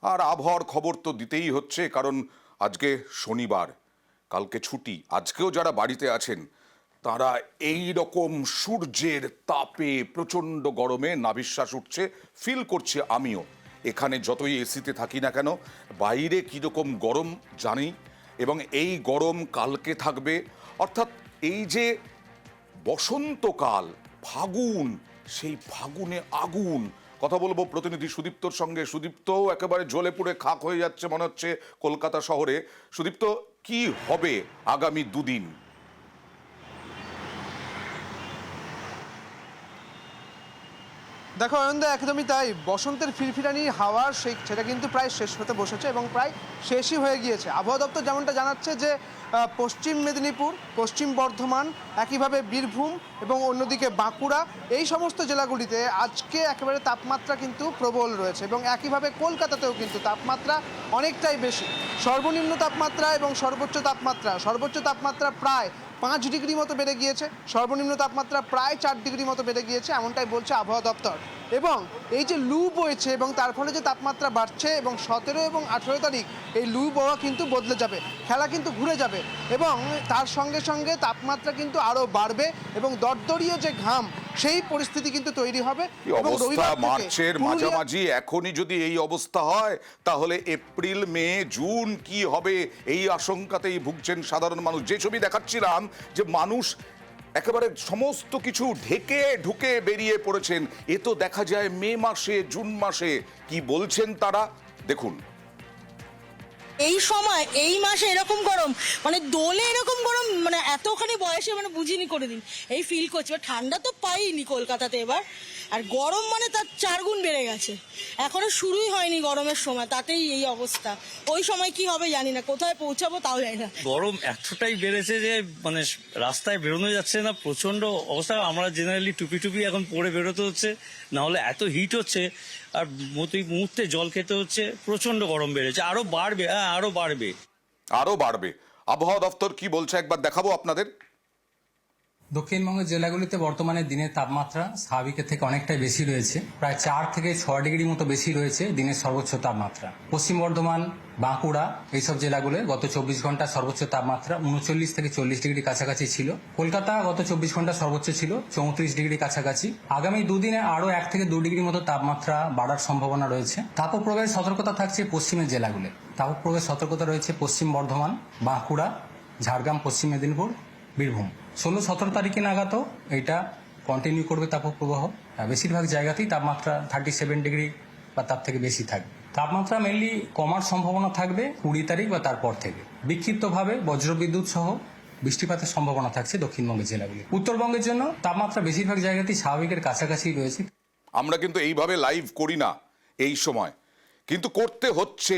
আর আবহাওয়ার খবর তো দিতেই হচ্ছে, কারণ আজকে শনিবার, কালকে ছুটি। আজকেও যারা বাড়িতে আছেন তারা এই রকম সূর্যের তাপে প্রচণ্ড গরমে নাভিশ্বাস উঠছে, ফিল করছে আমিও। এখানে যতই এসিতে থাকি না কেন, বাইরে কীরকম গরম জানি, এবং এই গরম কালকে থাকবে। অর্থাৎ এই যে বসন্তকাল, ফাগুন, সেই ফাগুনে আগুন। কথা বলবো প্রতিনিধি সুদীপ্তর সঙ্গে। সুদীপ্ত একেবারে জ্বলে পুড়ে খাক হয়ে যাচ্ছে মনে হচ্ছে কলকাতা শহরে। সুদীপ্ত, কি হবে আগামী দুদিন? দেখো অয়নদা, একদমই তাই। বসন্তের ফিরফিরানি হাওয়া সেটা কিন্তু প্রায় শেষ হতে বসেছে এবং প্রায় শেষই হয়ে গিয়েছে। আবহাওয়া দপ্তর যেমনটা জানাচ্ছে যে পশ্চিম মেদিনীপুর, পশ্চিম বর্ধমান, একইভাবে বীরভূম এবং অন্যদিকে বাঁকুড়া, এই সমস্ত জেলাগুলিতে আজকে একেবারে তাপমাত্রা কিন্তু প্রবল রয়েছে এবং একইভাবে কলকাতাতেও কিন্তু তাপমাত্রা অনেকটাই বেশি। সর্বনিম্ন তাপমাত্রা এবং সর্বোচ্চ তাপমাত্রা প্রায় 5 ডিগ্রি মতো বেড়ে গিয়েছে, সর্বনিম্ন তাপমাত্রা প্রায় 4 ডিগ্রি মতো বেড়ে গিয়েছে, এমনটাই বলছে আবহাওয়া দপ্তর। এবং এই যে লু বইছে এবং তার ফলে যে তাপমাত্রা বাড়ছে, এবং 17 এবং 18 তারিখ এই লু বওয়া কিন্তু বদলে যাবে, খেলা কিন্তু ঘুরে যাবে এবং তার সঙ্গে সঙ্গে তাপমাত্রা কিন্তু আরও বাড়বে এবং দরদরীয় যে ঘাম, সেই পরিস্থিতি কিন্তু তৈরি হবে। এবং রবিবার থেকে মার্চের মাঝামাঝি এখনই যদি এই অবস্থা হয়, তাহলে এপ্রিল, মে, জুন কি হবে এই আশঙ্কাতেই ভুগছেন সাধারণ মানুষ। যে ছবি দেখাচ্ছিলাম, যে মানুষ একেবারে সমস্ত কিছু ঢেকে ঢুকে বেরিয়ে পড়েছেন, এ তো দেখা যায় মে মাসে, জুন মাসে। কি বলছেন তারা, দেখুন। এই সময় এই মাসে এরকম গরম, মানে দোলে এরকম গরম, মানে এতখানি বয়সে মানে বুঝিনি কোনোদিন। এই ফিল করছি, ঠান্ডা তো পাইনি কলকাতাতে এবার, আর গরম মানে তার 4 গুণ বেড়ে গেছে। এখনো শুরুই হয়নি গরমের সময়, তাতেই এই অবস্থা। ওই সময় কি হবে জানি না, কোথায় পৌঁছাবো তাও জানি না। গরম এতটাই বেড়েছে যে মানে রাস্তায় বেরোনো যাচ্ছে না, প্রচন্ড অবস্থা। আমরা জেনারেলি টুপি এখন পরে বেরোতে হচ্ছে, না হলে এত হিট হচ্ছে। আর মুহূর্তে জল খেতে হচ্ছে, প্রচন্ড গরম বেড়েছে, আরো বাড়বে, আরো বাড়বে। আবহাওয়া দপ্তর কি বলছে একবার দেখাবো আপনাদের। দক্ষিণবঙ্গের জেলাগুলিতে বর্তমানে দিনের তাপমাত্রা স্বাভাবিকের থেকে অনেকটাই বেশি রয়েছে, প্রায় 4 থেকে 6 ডিগ্রি মতো বেশি রয়েছে দিনের সর্বোচ্চ তাপমাত্রা। পশ্চিম বর্ধমান, বাঁকুড়া এইসব জেলাগুলোয় গত 24 ঘন্টা সর্বোচ্চ তাপমাত্রা 39 থেকে 40 ডিগ্রি কাছাকাছি ছিল। কলকাতা গত 24 ঘন্টা সর্বোচ্চ ছিল 34 ডিগ্রি কাছাকাছি। আগামী দুদিনে আরও 1 থেকে 2 ডিগ্রি মতো তাপমাত্রা বাড়ার সম্ভাবনা রয়েছে। তাপপ্রবাহের সতর্কতা থাকছে পশ্চিমের জেলাগুলো। তাপপ্রবাহের সতর্কতা রয়েছে পশ্চিম বর্ধমান, বাঁকুড়া, ঝাড়গ্রাম, পশ্চিম মেদিনীপুর, বীরভূম। 16-17 তারিখে নাগাদও এটা কন্টিনিউ করবে তাপপ্রবাহ। বেশিরভাগ জায়গাতেই তাপমাত্রা 37 ডিগ্রি বা তার থেকে বেশি থাকবে। তাপমাত্রা মেনলি কমার সম্ভাবনা থাকবে 20 তারিখ বা তারপর থেকে। বিক্ষিপ্তভাবে বজ্রবিদ্যুৎ সহ বৃষ্টিপাতের সম্ভাবনা থাকছে দক্ষিণবঙ্গের জেলাগুলি। উত্তরবঙ্গের জন্য তাপমাত্রা বেশিরভাগ জায়গাতেই স্বাভাবিকের কাছাকাছি রয়েছে। আমরা কিন্তু এইভাবে লাইভ করি না এই সময়, কিন্তু করতে হচ্ছে,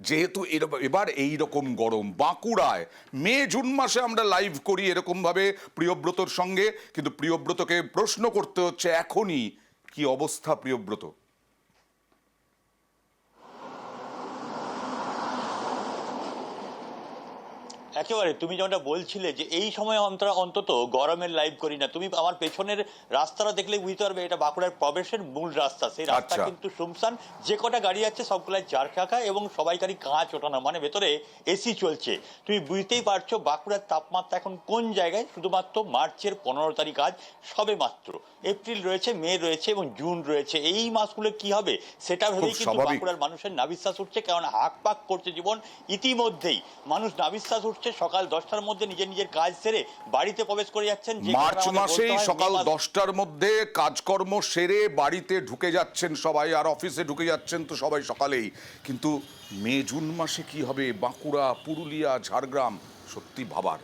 যেহেতু এবার এই রকম গরম। বাঁকুড়ায় মে জুন মাসে আমরা লাইভ করি এরকম ভাবে প্রিয়ব্রতর সঙ্গে, কিন্তু প্রিয়ব্রতকে প্রশ্ন করতে হচ্ছে এখনই কি অবস্থা। প্রিয়ব্রত, একেবারে তুমি যেমনটা বলছিলে যে এই সময় অন্তত গরমের লাইভ করি না, তুমি আমার পেছনের রাস্তাটা দেখলে বুঝতে পারবে এটা বাঁকুড়ার প্রবেশের মূল রাস্তা। সেই রাস্তা কিন্তু শুনশান, যে কটা গাড়ি আছে সবগুলাই 4 চাকা এবং সবাইকারই কাঁচ ওঠানো, মানে ভেতরে এসি চলছে। তুমি বুঝতেই পারছো বাঁকুড়ার তাপমাত্রা এখন কোন জায়গায়। শুধুমাত্র মার্চের 15 তারিখ আজ সবে মাত্র, এপ্রিল রয়েছে, মে রয়েছে এবং জুন রয়েছে। এই মাসগুলো কি হবে সেটা ভেবেই কিন্তু বাঁকুড়ার মানুষের নাভিশ্বাস উঠছে, কারণ হাঁক পাক করছে জীবন। ইতিমধ্যেই মানুষ নাভিশ্বাস উঠছে, সকাল 10টার মধ্যে নিজের কাজ সেরে বাড়িতে প্রবেশ করে যাচ্ছেন। মার্চ মাসেই সকাল 10টার মধ্যে কাজকর্ম সেরে বাড়িতে ঢুকে যাচ্ছেন সবাই, আর অফিসে ঢুকে যাচ্ছেন তো সবাই সকালেই। কিন্তু মে জুন মাসে কি হবে বাঁকুড়া, পুরুলিয়া, ঝাড়গ্রাম, সত্যি ভাবার।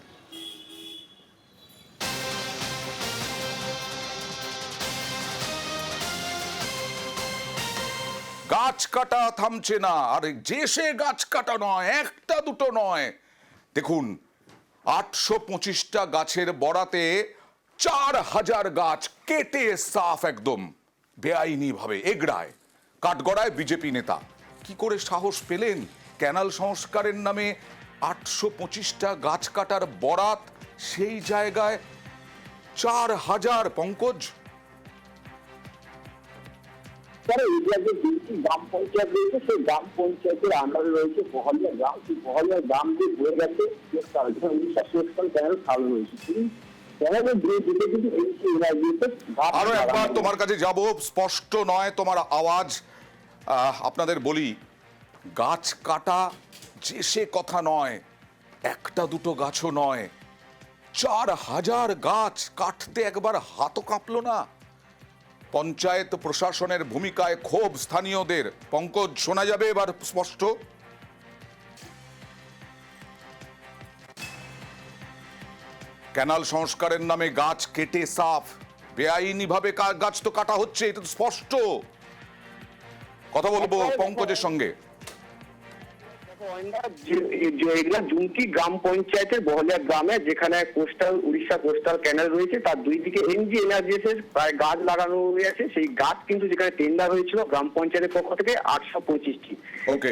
গাছ কাটা থামছে না, আর যে সে গাছ কাটা নয়, একটা দুটো নয়। দেখুন, 825টা গাছের বরাতে 4000 গাছ কেটে সাফ একদম বেআইনি ভাবে এগড়ায় কাঠগড়ায় বিজেপি নেতা। কি করে সাহস পেলেন? ক্যানাল সংস্কারের নামে 825টা গাছ কাটার বরাত, সেই জায়গায় 4000। পঙ্কজ, তারা এরিয়া যে দুটি গ্রাম পঞ্চায়েত রয়েছে সেই গ্রাম পঞ্চায়েতের আন্ডারে রয়েছে বহলিয়া গ্রাম। সেই বহলিয়া গ্রাম দিয়ে বয়ে গেছে উড়িষ্যা সুয়েজখাল ক্যানেল খাল রয়েছে। সেই ক্যানেলের দিকে কিন্তু এই আরো একবার তোমার কাছে যাব, স্পষ্ট নয় তোমার আওয়াজ। আপনাদের বলি, গাছ কাটা যে সে কথা নয়, একটা দুটো গাছও নয়, 4000 গাছ কাটতে একবার হাতও কাঁপলো না। পঞ্চায়েত প্রশাসনের ভূমিকায় ক্ষোভ স্থানীয়দের। পঙ্কজ, শোনা যাবে এবার স্পষ্ট? ক্যানাল সংস্কারের নামে গাছ কেটে সাফ, বেআইনি ভাবে গাছ তো কাটা হচ্ছে, এটা তো স্পষ্ট। কথা বলবো পঙ্কজের সঙ্গে। এগুলা জুমকি গ্রাম পঞ্চায়েতের বহলিয়া গ্রামে, যেখানে কোস্টাল উড়িষ্যা কোস্টাল ক্যানেল রয়েছে, তার দুই দিকে এনজি এনার্জিএস এর প্রায় গাছ লাগানো হয়েছে। সেই গাছ কিন্তু যেখানে টেন্ডার হয়েছিল গ্রাম পঞ্চায়েতের পক্ষ থেকে 825টি,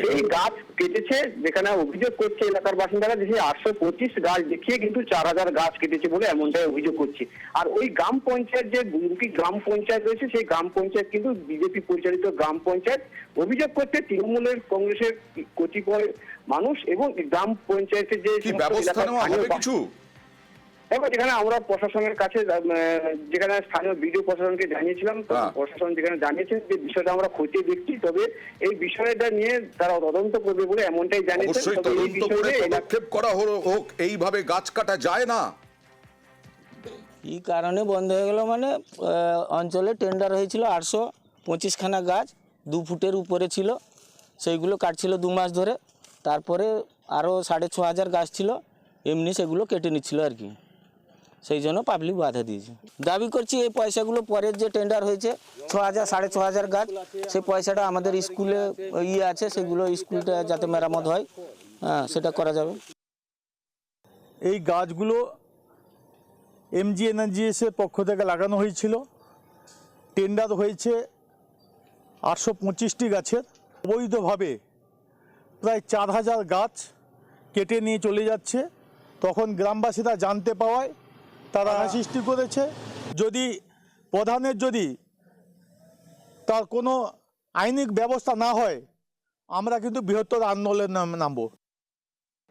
সেই গাছ কেটেছে। যেখানে অভিযোগ করছে এলাকার বাসিন্দারা যে সেই 825 গাছ দেখিয়ে কিন্তু 4000 গাছ কেটেছে বলে এমনটাই অভিযোগ করছে। আর ওই গ্রাম পঞ্চায়েত যে জুমকি গ্রাম পঞ্চায়েত রয়েছে, সেই গ্রাম পঞ্চায়েত কিন্তু বিজেপি পরিচালিত গ্রাম পঞ্চায়েত। অভিযোগ করছে তৃণমূলের কংগ্রেসের কতিপয় মানুষ এবং গ্রাম পঞ্চায়েতের যে কিছু যেখানে আমরা প্রশাসনের কাছে, যেখানে স্থানীয় বিডিও প্রশাসনকে জানিয়েছিলাম, প্রশাসন যেখানে জানিয়েছেন যে বিষয়টা আমরা খতিয়ে দেখছি, তবে এই বিষয়টা নিয়ে তারা তদন্ত করবে বলে এমনটাই জানিয়েছেন। পদক্ষেপ করা হোক, এইভাবে গাছ কাটা যায় না। এই কারণে বন্ধ হয়ে গেল, মানে অঞ্চলে টেন্ডার হয়েছিল 825খানা গাছ 2 ফুটের উপরে ছিল, সেইগুলো কাটছিল 2 মাস ধরে। তারপরে আরও 6500 গাছ ছিল, এমনি সেগুলো কেটে নিচ্ছিল আর কি। সেই জন্য পাবলিক বাধা দিয়েছে। দাবি করছি এই পয়সাগুলো পরের যে টেন্ডার হয়েছে 6000 6500 গাছ, সেই পয়সাটা আমাদের স্কুলে আছে, সেগুলো স্কুলটা যাতে মেরামত হয়, সেটা করা যাবে। এই গাছগুলো এমজি এনার্জিএসের পক্ষ থেকে লাগানো হয়েছিল। টেন্ডার হয়েছে 825টি গাছের। অবৈধভাবে প্রায় 4000 গাছ কেটে নিয়ে চলে যাচ্ছে। তখন গ্রামবাসীরা জানতে পাওয়ায় তারা সৃষ্টি করেছে। যদি প্রধানের তার কোনো আইনি ব্যবস্থা না হয়, আমরা কিন্তু বৃহত্তর আন্দোলনে নামব।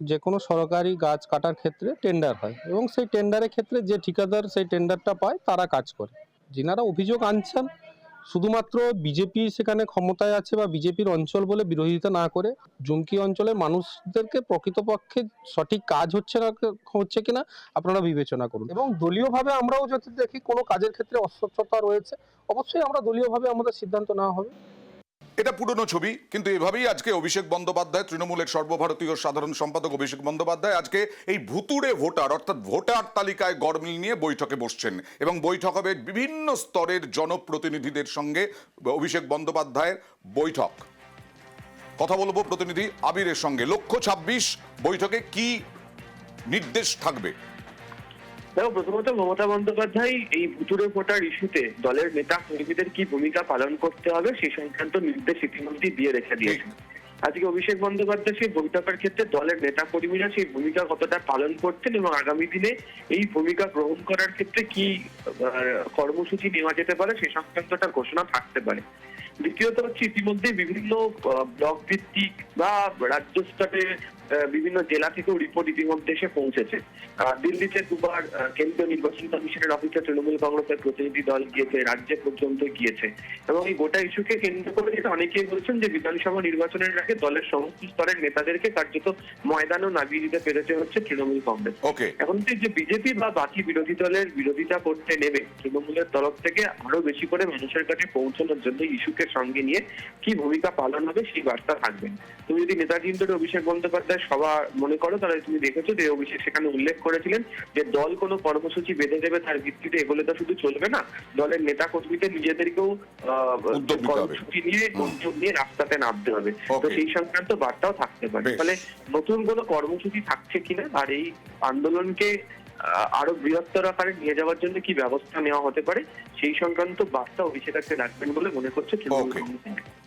যে কোনো সরকারি গাছ কাটার ক্ষেত্রে টেন্ডার হয় এবং সেই টেন্ডারের ক্ষেত্রে যে ঠিকাদার সেই টেন্ডারটা পায় তারা কাজ করে। যিনারা অভিযোগ আনছেন, শুধুমাত্র বিজেপি সেখানে ক্ষমতায় আছে বা বিজেপির অঞ্চল বলে বিরোধিতা না করে জুমকি অঞ্চলের মানুষদেরকে প্রকৃতপক্ষে সঠিক কাজ হচ্ছে কিনা আপনারা বিবেচনা করুন। এবং দলীয়ভাবে আমরাও যদি দেখি কোনো কাজের ক্ষেত্রে অস্বচ্ছতা রয়েছে, অবশ্যই আমরা দলীয়ভাবে আমাদের সিদ্ধান্ত নেওয়া হবে। এটা পুরনো ছবি, কিন্তু এভাবেই আজকে অভিষেক বন্দ্যোপাধ্যায়, তৃণমূলের সর্বভারতীয় সাধারণ সম্পাদক অভিষেক বন্দ্যোপাধ্যায় আজকে এই ভুতুড়ে ভোটার অর্থাৎ ভোটার তালিকায় গরমিল নিয়ে বৈঠকে বসছেন এবং বৈঠক হবে বিভিন্ন স্তরের জনপ্রতিনিধিদের সঙ্গে। অভিষেক বন্দ্যোপাধ্যায়ের বৈঠক, কথা বলবো প্রতিনিধি আবিরের সঙ্গে। লক্ষ্য 26 বৈঠকে কি নির্দেশ থাকবে? দেখো, প্রথমত মমতা বন্দ্যোপাধ্যায় এই ভুতুড়ে ভোটার ইস্যুতে দলের নেতা কর্মীদের কি ভূমিকা পালন করতে হবে সেই সংক্রান্ত নির্দেশ ইতিমধ্যে দিয়ে রেখে দিয়েছেন। আজকে অভিষেক বন্দ্যোপাধ্যায় সেই বৈঠকের ক্ষেত্রে দলের নেতা কর্মীরা সেই ভূমিকা কতটা পালন করছেন এবং আগামী দিনে এই ভূমিকা গ্রহণ করার ক্ষেত্রে কি কর্মসূচি নেওয়া যেতে পারে সেই সংক্রান্ত একটা ঘোষণা থাকতে পারে। দ্বিতীয়ত হচ্ছে ইতিমধ্যে বিভিন্ন ব্লক ভিত্তিক বা রাজ্য স্তরে বিভিন্ন জেলা থেকেও রিপোর্ট ইতিমধ্যে এসে পৌঁছেছে। দিল্লিতে 2বার কেন্দ্রীয় নির্বাচন কমিশনের অফিসে তৃণমূল কংগ্রেসের প্রতিনিধি দল গিয়েছে, রাজ্যে পর্যন্ত গিয়েছে এবং এই গোটা ইস্যুকে কেন্দ্র করে যেটা অনেকেই বলছেন যে বিধানসভা নির্বাচনের আগে দলের সমস্ত স্তরের নেতাদেরকে কার্যত ময়দানও নামিয়ে দিতে পেরেছে হচ্ছে তৃণমূল কংগ্রেস। এখন যে বিজেপি বা বাকি বিরোধী দলের বিরোধিতা করতে নেবে, তৃণমূলের তরফ থেকে আরো বেশি করে মানুষের কাছে পৌঁছানোর জন্য ইস্যুকে সঙ্গে নিয়ে কি ভূমিকা পালন হবে সেই বার্তা থাকবে। তুমি যদি নেতাজি ইন্দোরে অভিষেক বন্দ্যোপাধ্যায় সভা মনে করো, তাহলে তুমি দেখেছো যে অভিষেক সেখানে উল্লেখ করেছিলেন যে দল কোনো কর্মসূচি বেঁধে দেবে তার ভিত্তিতে এগুলো তো শুধু চলবে না, দলের নেতা কর্মীদের নিজেদেরকেও কর্মসূচি নিয়ে উদ্যোগ নিয়ে রাস্তাতে নামতে হবে। তো সেই সংক্রান্ত বার্তাও থাকতে পারে। ফলে নতুন কোনো কর্মসূচি থাকছে কিনা আর এই আন্দোলনকে আরো বৃহত্তর আকারে নিয়ে যাওয়ার জন্য কি ব্যবস্থা নেওয়া হতে পারে সেই সংক্রান্ত বার্তা অভিষেক কাছে রাখবেন বলে মনে করছে তৃণমূল কংগ্রেস।